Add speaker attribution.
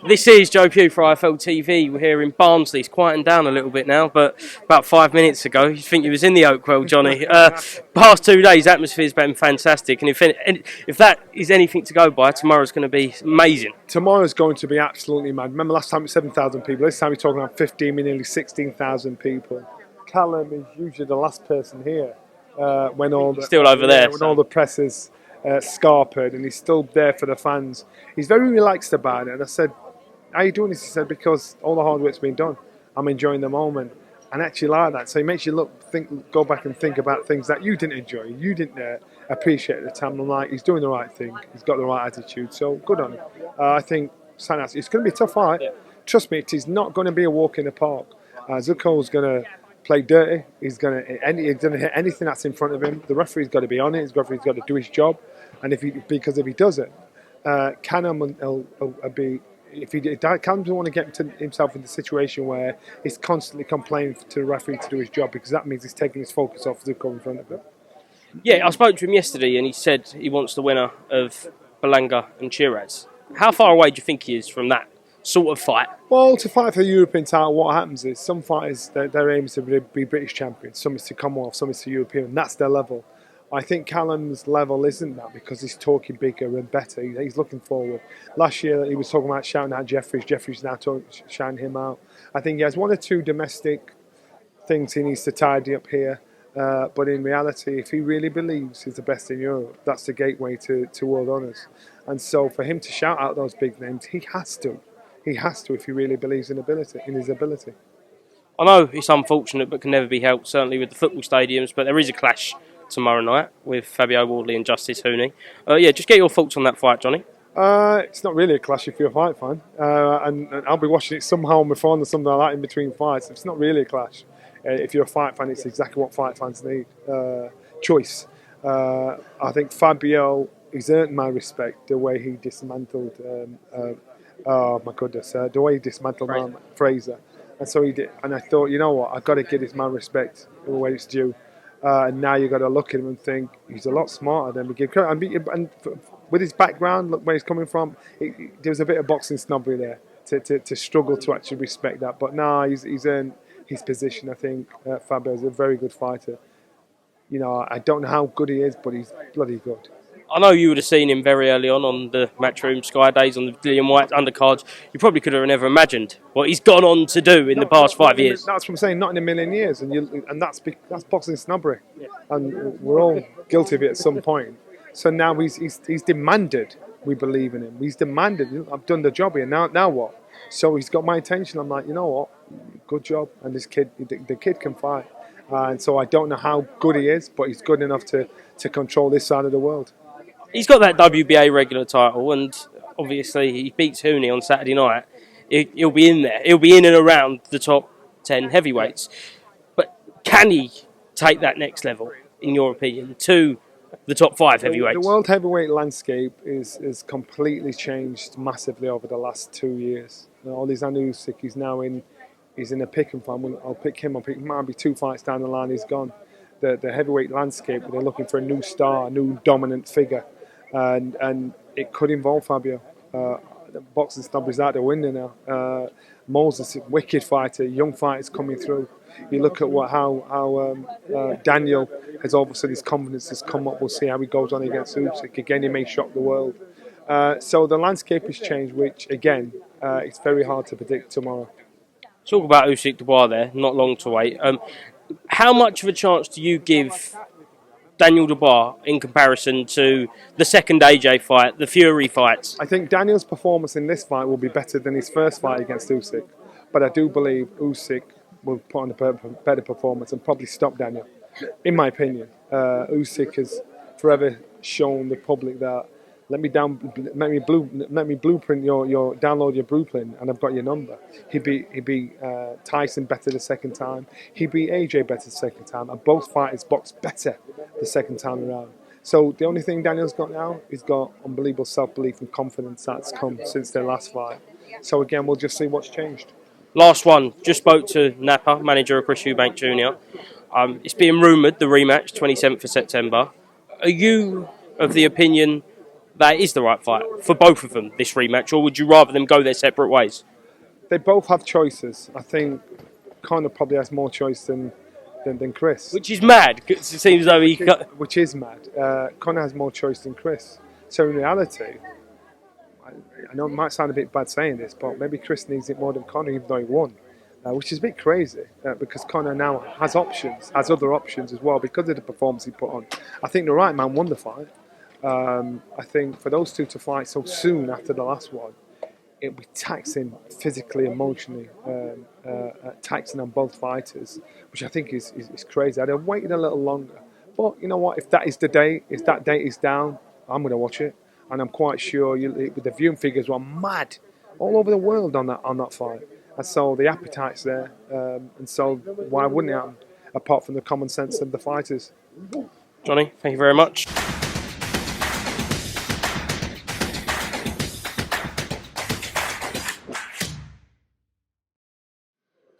Speaker 1: This is Joe Pugh for IFLTV. We're here in Barnsley. It's quieting down a little bit now, but about 5 minutes ago, you think you was in the Oakwell, Johnny. Past 2 days, atmosphere's been fantastic, and if that is anything to go by, tomorrow's going to be amazing.
Speaker 2: Tomorrow's going to be absolutely mad. Remember last time it was 7,000 people. This time we're talking about 15, nearly 16,000 people. Callum is usually the last person here when all the
Speaker 1: still over there.
Speaker 2: When all the press is scarpered, and he's still there for the fans. He's very relaxed about it. And I said, "How are you doing this?" He said, "Because all the hard work's been done. I'm enjoying the moment." And I actually like that. So it makes you go back and think about things that you didn't enjoy, you didn't appreciate at the time. I'm like, he's doing the right thing. He's got the right attitude. So good on him. I think it's going to be a tough fight. Yeah. Trust me, it is not going to be a walk in the park. Zucco's going to play dirty. He's going to hit anything that's in front of him. The referee's got to be on it. The referee's got to do his job. And if he does it, Callum will be. Callum doesn't want to get himself in the situation where he's constantly complaining to the referee to do his job, because that means he's taking his focus off Zuko in front of him.
Speaker 1: Yeah, I spoke to him yesterday and he said he wants the winner of Belanga and Shiraz. How far away do you think he is from that sort of fight?
Speaker 2: Well, to fight for the European title, what happens is some fighters, their aim is to be British champions, some is to Commonwealth, some is to European, and that's their level. I think Callum's level isn't that, because he's talking bigger and better. He's looking forward. Last year he was talking about shouting out Jeffries. Jeffries now shouting him out. I think he has one or two domestic things he needs to tidy up here. But in reality, if he really believes he's the best in Europe, that's the gateway to world honours. And so for him to shout out those big names, he has to. He has to, if he really believes in his ability.
Speaker 1: I know it's unfortunate, but can never be helped, certainly with the football stadiums. But there is a clash tomorrow night with Fabio Wardley and Justice Huni. Just get your thoughts on that fight, Johnny.
Speaker 2: It's not really a clash if you're a fight fan. And I'll be watching it somehow on my phone or something like that in between fights. It's not really a clash. If you're a fight fan, it's exactly what fight fans need. Choice. I think Fabio, he's earned my respect, the way he dismantled, the way he dismantled Fraser. And so he did. And I thought, you know what, I've got to give this man respect the way it's due. And now you've got to look at him and think he's a lot smarter than we give credit. And with his background, look where he's coming from, there was a bit of boxing snobbery there to struggle to actually respect that. But now he's earned his position. I think Fabio's a very good fighter. You know, I don't know how good he is, but he's bloody good.
Speaker 1: I know you would have seen him very early on the Matchroom Sky Days, on the Dillian White undercards. You probably could have never imagined what he's gone on to do in the past 5 years.
Speaker 2: That's what I'm saying, not in a million years. And that's boxing snobbery. Yeah. And we're all guilty of it at some point. So now he's demanded we believe in him. He's demanded, I've done the job here, now what? So he's got my attention. I'm like, you know what, good job. And this kid, the kid can fight. And so I don't know how good he is, but he's good enough to control this side of the world.
Speaker 1: He's got that WBA regular title, and obviously he beats Huni on Saturday night. He'll be in there. He'll be in and around the top 10 heavyweights. But can he take that next level, in your opinion, to the top 5 heavyweights?
Speaker 2: The world heavyweight landscape is completely changed massively over the last 2 years. All these Usyk, he's in a pick and fight. I'll pick him. Might be 2 fights down the line, he's gone. The heavyweight landscape, they're looking for a new star, a new dominant figure. And it could involve Fabio. The boxing snob is out the window now. Moses, wicked fighter, young fighters coming through. You look at how Daniel has all of a sudden his confidence has come up. We'll see how he goes on against Usyk. Again, he may shock the world. So the landscape has changed, which again, it's very hard to predict tomorrow.
Speaker 1: Talk about Usyk-Dubois there, not long to wait. How much of a chance do you give Daniel Dubois in comparison to the second AJ fight, the Fury fights?
Speaker 2: I think Daniel's performance in this fight will be better than his first fight against Usyk. But I do believe Usyk will put on a better performance and probably stop Daniel, in my opinion. Usyk has forever shown the public that let me blueprint download your blueprint, and I've got your number. He beat Tyson better the second time. He beat AJ better the second time, and both fighters boxed better the second time around. So the only thing Daniel's got now, he's got unbelievable self-belief and confidence that's come since their last fight. So again, we'll just see what's changed.
Speaker 1: Last one, just spoke to Napa, manager of EUbank Jr. It's being rumoured, the rematch, 27th of September. Are you of the opinion that is the right fight for both of them, this rematch, or would you rather them go their separate ways?
Speaker 2: They both have choices. I think Conor probably has more choice than Chris.
Speaker 1: Which is mad, because it seems though he...
Speaker 2: Which is mad. Conor has more choice than Chris. So in reality, I know it might sound a bit bad saying this, but maybe Chris needs it more than Conor, even though he won. Which is a bit crazy, because Conor now has options, has other options as well, because of the performance he put on. I think the right man won the fight. I think for those two to fight so soon after the last one, it would be taxing physically, emotionally, taxing on both fighters, which I think is crazy. I'd have waited a little longer. But you know what? If that is the date, if that date is down, I'm going to watch it. And I'm quite sure the viewing figures were mad all over the world on that fight. And so the appetite's there. And so why wouldn't it happen, apart from the common sense of the fighters?
Speaker 1: Johnny, thank you very much.